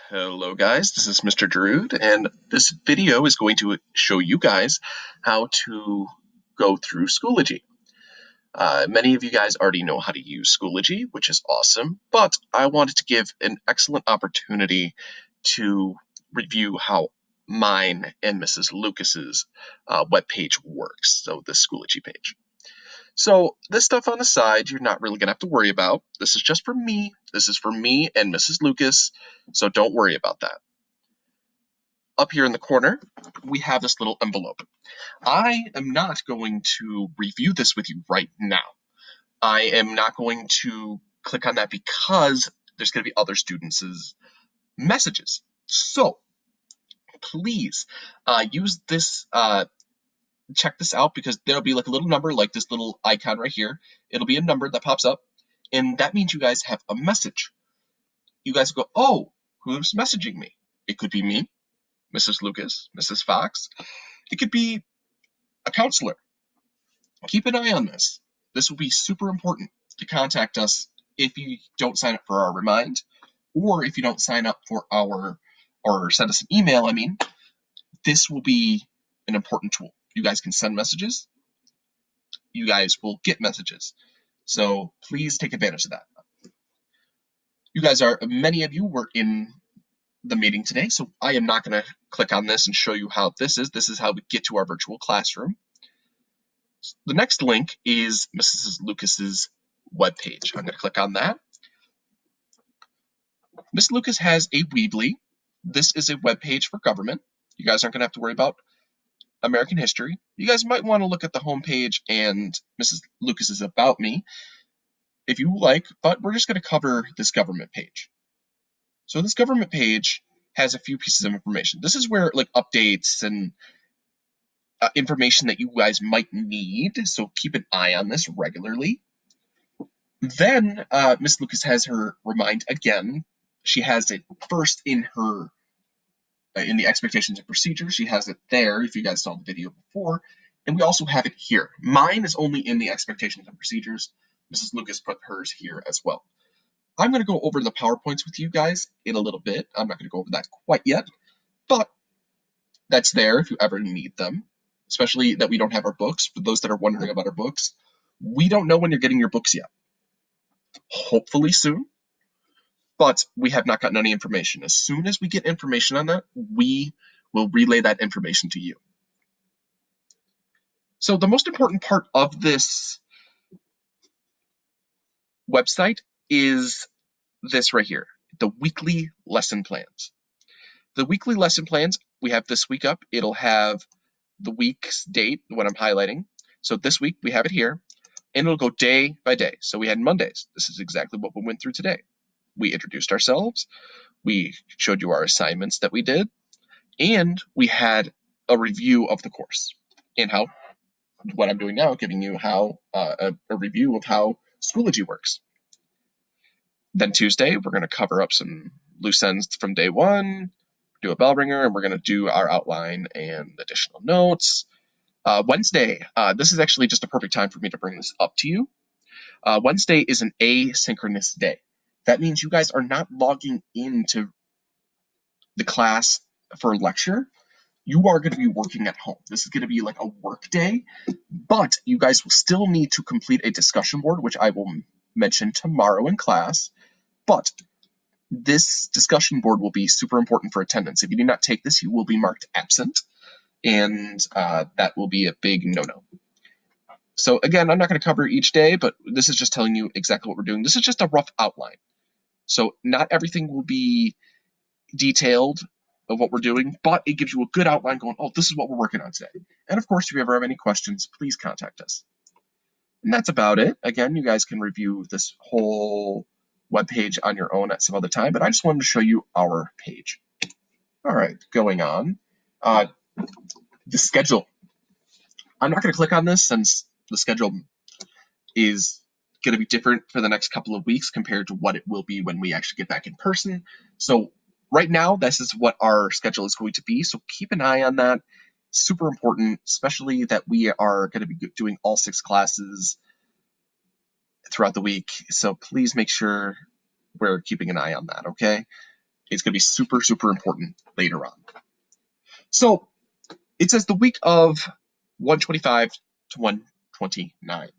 Hello guys, this is Mr. Drude, and this video is going to show you guys how to go through Schoology. Many of you guys already know how to use Schoology, which is awesome, but I wanted to give an excellent opportunity to review how mine and Mrs. Lucas's webpage works, so the Schoology page. So this stuff on the side, you're not really going to have to worry about. This is just for me. This is for me and Mrs. Lucas, so don't worry about that. Up here in the corner, we have this little envelope. I am not going to review this with you right now. I am not going to click on that because there's going to be other students' messages. So please use this, check this out, because there'll be like a little number, like this little icon right here. It'll be a number that pops up, and that means you guys have a message. You guys go, oh, who's messaging me? It could be me, Mrs. Lucas, Mrs. Fox. It could be a counselor. Keep an eye on this. This will be super important to contact us if you don't sign up for our remind, or if you don't sign up for or send us an email. This will be an important tool. You guys can send messages. You guys will get messages. So please take advantage of that. Many of you were in the meeting today, so I am not going to click on this and show you how this is. This is how we get to our virtual classroom. The next link is Mrs. Lucas's webpage. I'm going to click on that. Miss Lucas has a Weebly. This is a webpage for government. You guys aren't going to have to worry about American history. You guys might want to look at the homepage and Mrs. Lucas's About Me if you like, but we're just going to cover this government page. So this government page has a few pieces of information. This is where like updates and information that you guys might need, so keep an eye on this regularly. Then Miss Lucas has her remind again. She has it first in her in the expectations and procedures. She has it there if you guys saw the video before, and we also have it here. Mine is only in the expectations and procedures. Mrs. Lucas put hers here as well. I'm going to go over the PowerPoints with you guys in a little bit. I'm not going to go over that quite yet, but that's there if you ever need them, especially that we don't have our books. For those that are wondering about our books, we don't know when you're getting your books yet. Hopefully soon, but we have not gotten any information. As soon as we get information on that, we will relay that information to you. So the most important part of this website is this right here, the weekly lesson plans. The weekly lesson plans, we have this week up. It'll have the week's date, what I'm highlighting. So this week we have it here, and it'll go day by day. So we had Mondays. This is exactly what we went through today. We introduced ourselves. We showed you our assignments that we did, and we had a review of the course and how what I'm doing now, giving you how a review of how Schoology works. Then Tuesday, we're going to cover up some loose ends from day one, do a bell ringer, and we're going to do our outline and additional notes. Wednesday, this is actually just a perfect time for me to bring this up to you. Wednesday is an asynchronous day. That means you guys are not logging into the class for a lecture. You are going to be working at home. This is going to be like a work day, but you guys will still need to complete a discussion board, which I will mention tomorrow in class. But this discussion board will be super important for attendance. If you do not take this, you will be marked absent, and that will be a big no-no. So again, I'm not going to cover each day, but this is just telling you exactly what we're doing. This is just a rough outline. So not everything will be detailed of what we're doing, but it gives you a good outline going, oh, this is what we're working on today. And of course, if you ever have any questions, please contact us. And that's about it. Again, you guys can review this whole webpage on your own at some other time, but I just wanted to show you our page. All right, going on. The schedule. I'm not going to click on this since the schedule is going to be different for the next couple of weeks compared to what it will be when we actually get back in person. So right now, this is what our schedule is going to be. So keep an eye on that. Super important, especially that we are going to be doing all 6 classes throughout the week. So please make sure we're keeping an eye on that, okay? It's going to be super, super important later on. So it says the week of 125 to 129.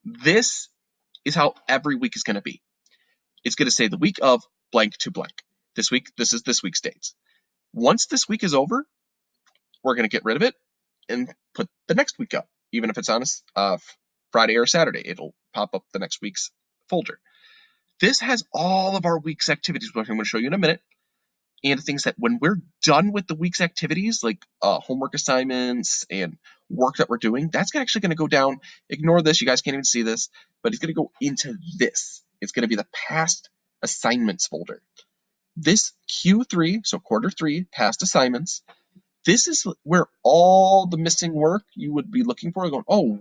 This is how every week is going to be. It's going to say the week of blank to blank. This week, this is this week's dates. Once this week is over, we're going to get rid of it and put the next week up. Even if it's on a Friday or Saturday, it'll pop up the next week's folder. This has all of our week's activities, which I'm going to show you in a minute, and things that when we're done with the week's activities, like homework assignments and work that we're doing, that's actually going to go down. Ignore this. You guys can't even see this, but it's going to go into this. It's going to be the past assignments folder. This Q3, so quarter 3, past assignments, this is where all the missing work you would be looking for, going, oh,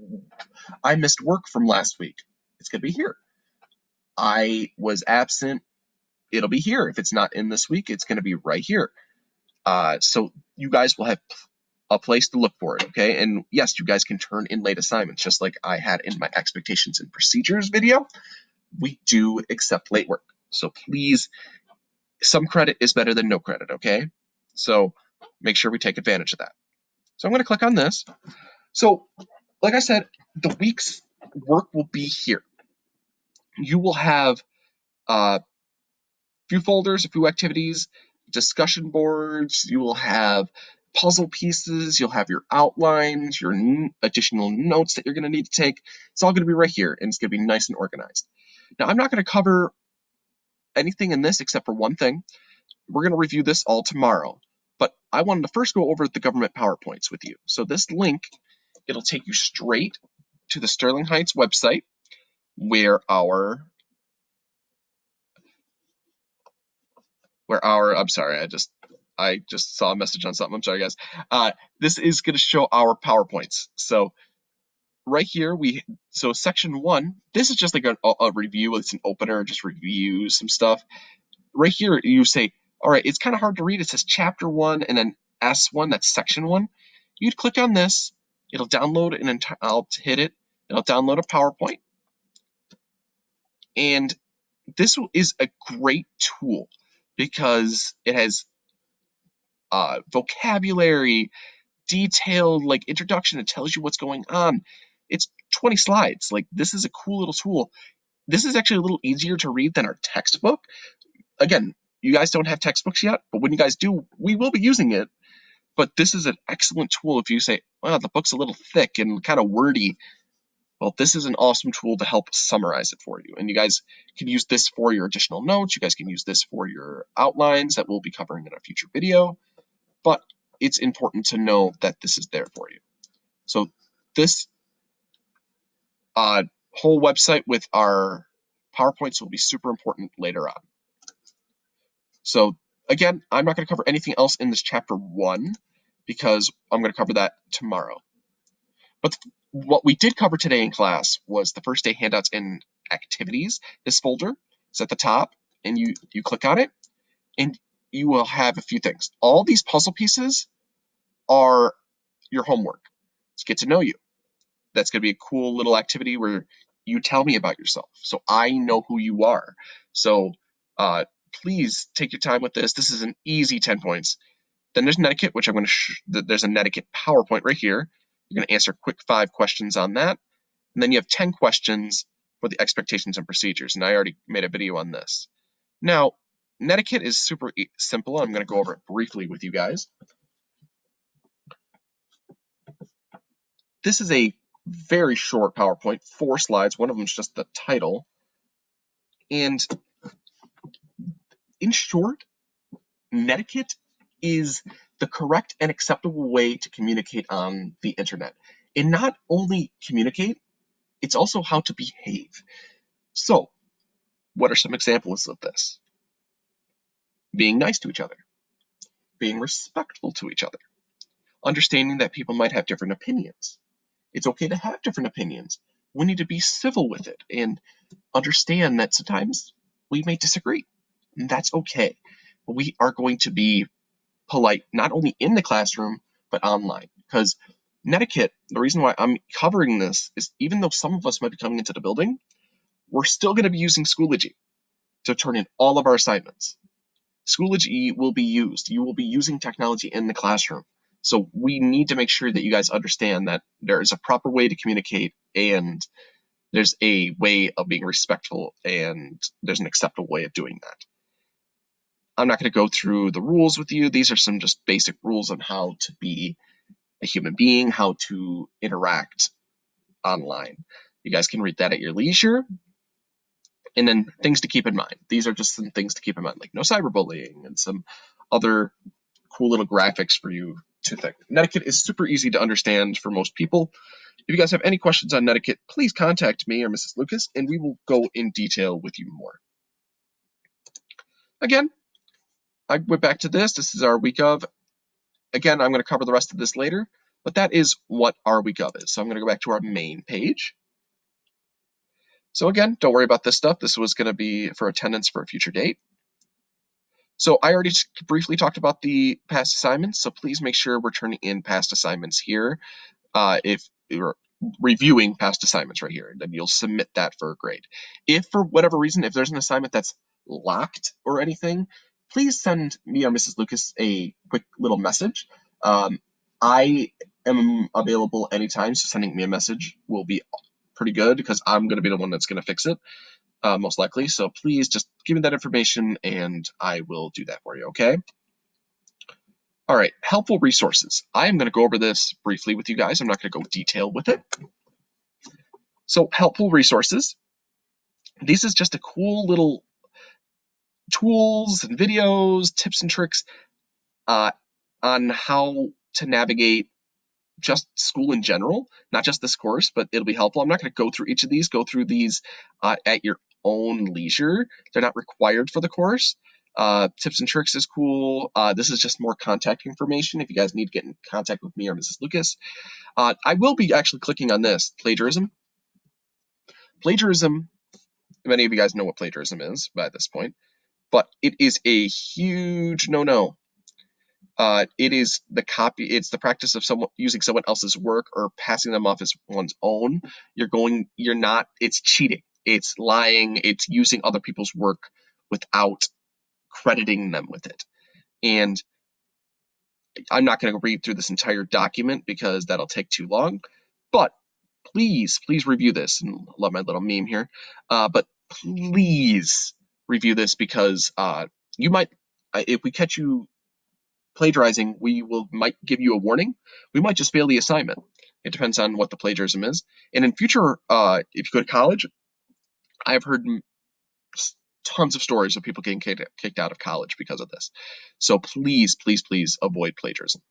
I missed work from last week. It's going to be here. I was absent. It'll be here. If it's not in this week, it's going to be right here. So you guys will have a place to look for it, okay? And yes, you guys can turn in late assignments, just like I had in my expectations and procedures video. We do accept late work. So please, some credit is better than no credit, okay? So make sure we take advantage of that. So I'm going to click on this. So like I said, the week's work will be here. You will have a few folders, a few activities, discussion boards. You will have puzzle pieces. You'll have your outlines, your additional notes that you're going to need to take. It's all going to be right here, and it's going to be nice and organized. Now, I'm not going to cover anything in this except for one thing. We're going to review this all tomorrow, but I wanted to first go over the government PowerPoints with you. So this link, it'll take you straight to the Sterling Heights website where our I'm sorry, I just saw a message on something. I'm sorry, guys. This is going to show our PowerPoints. So right here, so section 1, this is just like a review. It's an opener, just review some stuff. Right here, you say, all right, it's kind of hard to read. It says chapter 1 and then S1, that's section 1. You'd click on this. It'll download I'll hit it. It'll download a PowerPoint. And this is a great tool because it has vocabulary, detailed like introduction. It tells you what's going on. It's 20 slides. Like, this is a cool little tool. This is actually a little easier to read than our textbook. Again, you guys don't have textbooks yet, but when you guys do, we will be using it. But this is an excellent tool if you say, well, the book's a little thick and kind of wordy. Well, this is an awesome tool to help summarize it for you. And you guys can use this for your additional notes. You guys can use this for your outlines that we'll be covering in a future video. But it's important to know that this is there for you. So this whole website with our PowerPoints will be super important later on. So again, I'm not going to cover anything else in this chapter 1 because I'm going to cover that tomorrow. But what we did cover today in class was the first day handouts and activities. This folder is at the top, and you click on it, and you will have a few things. All these puzzle pieces are your homework. Let's get to know you. That's going to be a cool little activity where you tell me about yourself so I know who you are. So please take your time with this. This is an easy 10 points. Then there's Netiquette, which I'm going to there's a Netiquette PowerPoint right here. You're going to answer quick 5 questions on that. And then you have 10 questions for the expectations and procedures. And I already made a video on this. Now, Netiquette is super simple. I'm going to go over it briefly with you guys. This is a very short PowerPoint, 4 slides. One of them is just the title. And in short, Netiquette is the correct and acceptable way to communicate on the internet. And not only communicate, it's also how to behave. So, what are some examples of this? Being nice to each other, being respectful to each other, understanding that people might have different opinions. It's okay to have different opinions. We need to be civil with it and understand that sometimes we may disagree. And that's okay. We are going to be polite, not only in the classroom, but online. Because Netiquette, the reason why I'm covering this is even though some of us might be coming into the building, we're still going to be using Schoology to turn in all of our assignments. Schoology will be used. You will be using technology in the classroom. So we need to make sure that you guys understand that there is a proper way to communicate, and there's a way of being respectful, and there's an acceptable way of doing that. I'm not going to go through the rules with you. These are some just basic rules on how to be a human being, how to interact online. You guys can read that at your leisure. And then things to keep in mind. These are just some things to keep in mind, like no cyberbullying and some other cool little graphics for you to think. Netiquette is super easy to understand for most people. If you guys have any questions on netiquette, please contact me or Mrs. Lucas, and we will go in detail with you more. Again, I went back to this. This is our week of. Again, I'm going to cover the rest of this later, but that is what our week of is. So I'm going to go back to our main page. So again, don't worry about this stuff. This was going to be for attendance for a future date. So I already briefly talked about the past assignments, so please make sure we're turning in past assignments here. If you're reviewing past assignments right here, then you'll submit that for a grade. If for whatever reason, if there's an assignment that's locked or anything, please send me or Mrs. Lucas a quick little message. I am available anytime, so sending me a message will be pretty good because I'm going to be the one that's going to fix it. Most likely. So please just give me that information and I will do that for you, okay? All right, helpful resources. I am going to go over this briefly with you guys. I'm not going to go detail with it. So helpful resources. This is just a cool little tools and videos, tips and tricks on how to navigate just school in general, not just this course, but it'll be helpful. I'm not going to go through each of these. Go through these at your own leisure. They're not required for the course. Tips and tricks is cool. This is just more contact information if you guys need to get in contact with me or Mrs. Lucas. I will be actually clicking on this, plagiarism. Plagiarism, many of you guys know what plagiarism is by this point, but it is a huge no-no. It is it's the practice of using someone else's work or passing them off as one's own. It's cheating. It's lying. It's using other people's work without crediting them with it. And I'm not going to read through this entire document because that'll take too long, but please review this. And I love my little meme here. But please review this because you might, if we catch you plagiarizing, we might give you a warning. We might just fail the assignment. It depends on what the plagiarism is. And in future, if you go to college, I've heard tons of stories of people getting kicked out of college because of this. So please avoid plagiarism.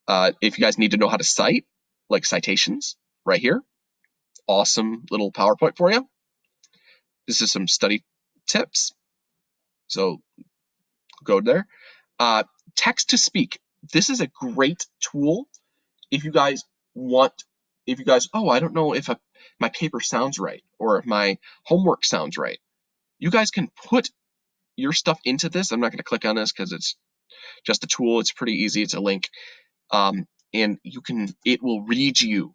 If you guys need to know how to cite, like citations, right here, awesome little PowerPoint for you. This is some study tips. So go there. Text to speak. This is a great tool if you guys I don't know if my paper sounds right or if my homework sounds right. You guys can put your stuff into this. I'm not going to click on this because it's just a tool. It's pretty easy. It's a link. And it will read you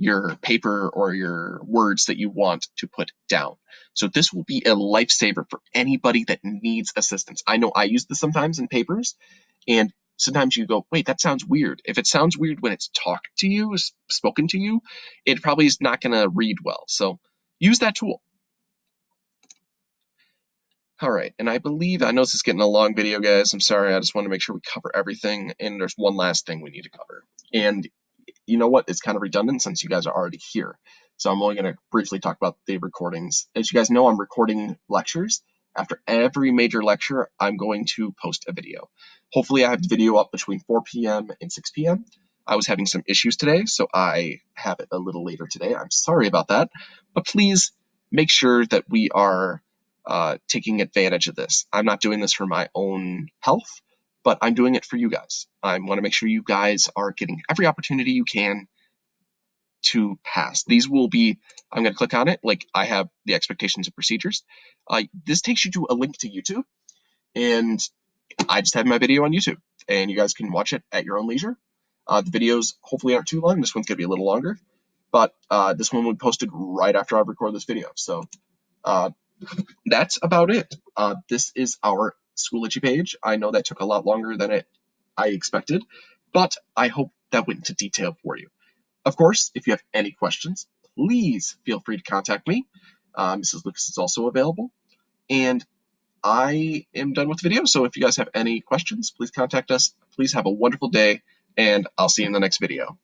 your paper or your words that you want to put down. So this will be a lifesaver for anybody that needs assistance. I know I use this sometimes in papers, and sometimes you go, wait, that sounds weird. If it sounds weird when it's talked to you, spoken to you, it probably is not going to read well. So use that tool. All right, and I know this is getting a long video, guys. I'm sorry. I just want to make sure we cover everything, and there's one last thing we need to cover. And you know what? It's kind of redundant since you guys are already here. So I'm only going to briefly talk about the recordings. As you guys know, I'm recording lectures. After every major lecture, I'm going to post a video. Hopefully I have the video up between 4 p.m. and 6 p.m. I was having some issues today, so I have it a little later today. I'm sorry about that, but please make sure that we are taking advantage of this. I'm not doing this for my own health, but I'm doing it for you guys. I want to make sure you guys are getting every opportunity you can to pass. These will be, I'm going to click on it, like I have the expectations and procedures. This takes you to a link to YouTube, and I just have my video on YouTube, and you guys can watch it at your own leisure. The videos hopefully aren't too long. This one's going to be a little longer, but this one will be posted right after I record this video. So That's about it. This is our Schoology page. I know that took a lot longer than I expected, but I hope that went into detail for you. Of course, if you have any questions, please feel free to contact me. Mrs. Lucas is also available. And I am done with the video, so if you guys have any questions, please contact us. Please have a wonderful day, and I'll see you in the next video.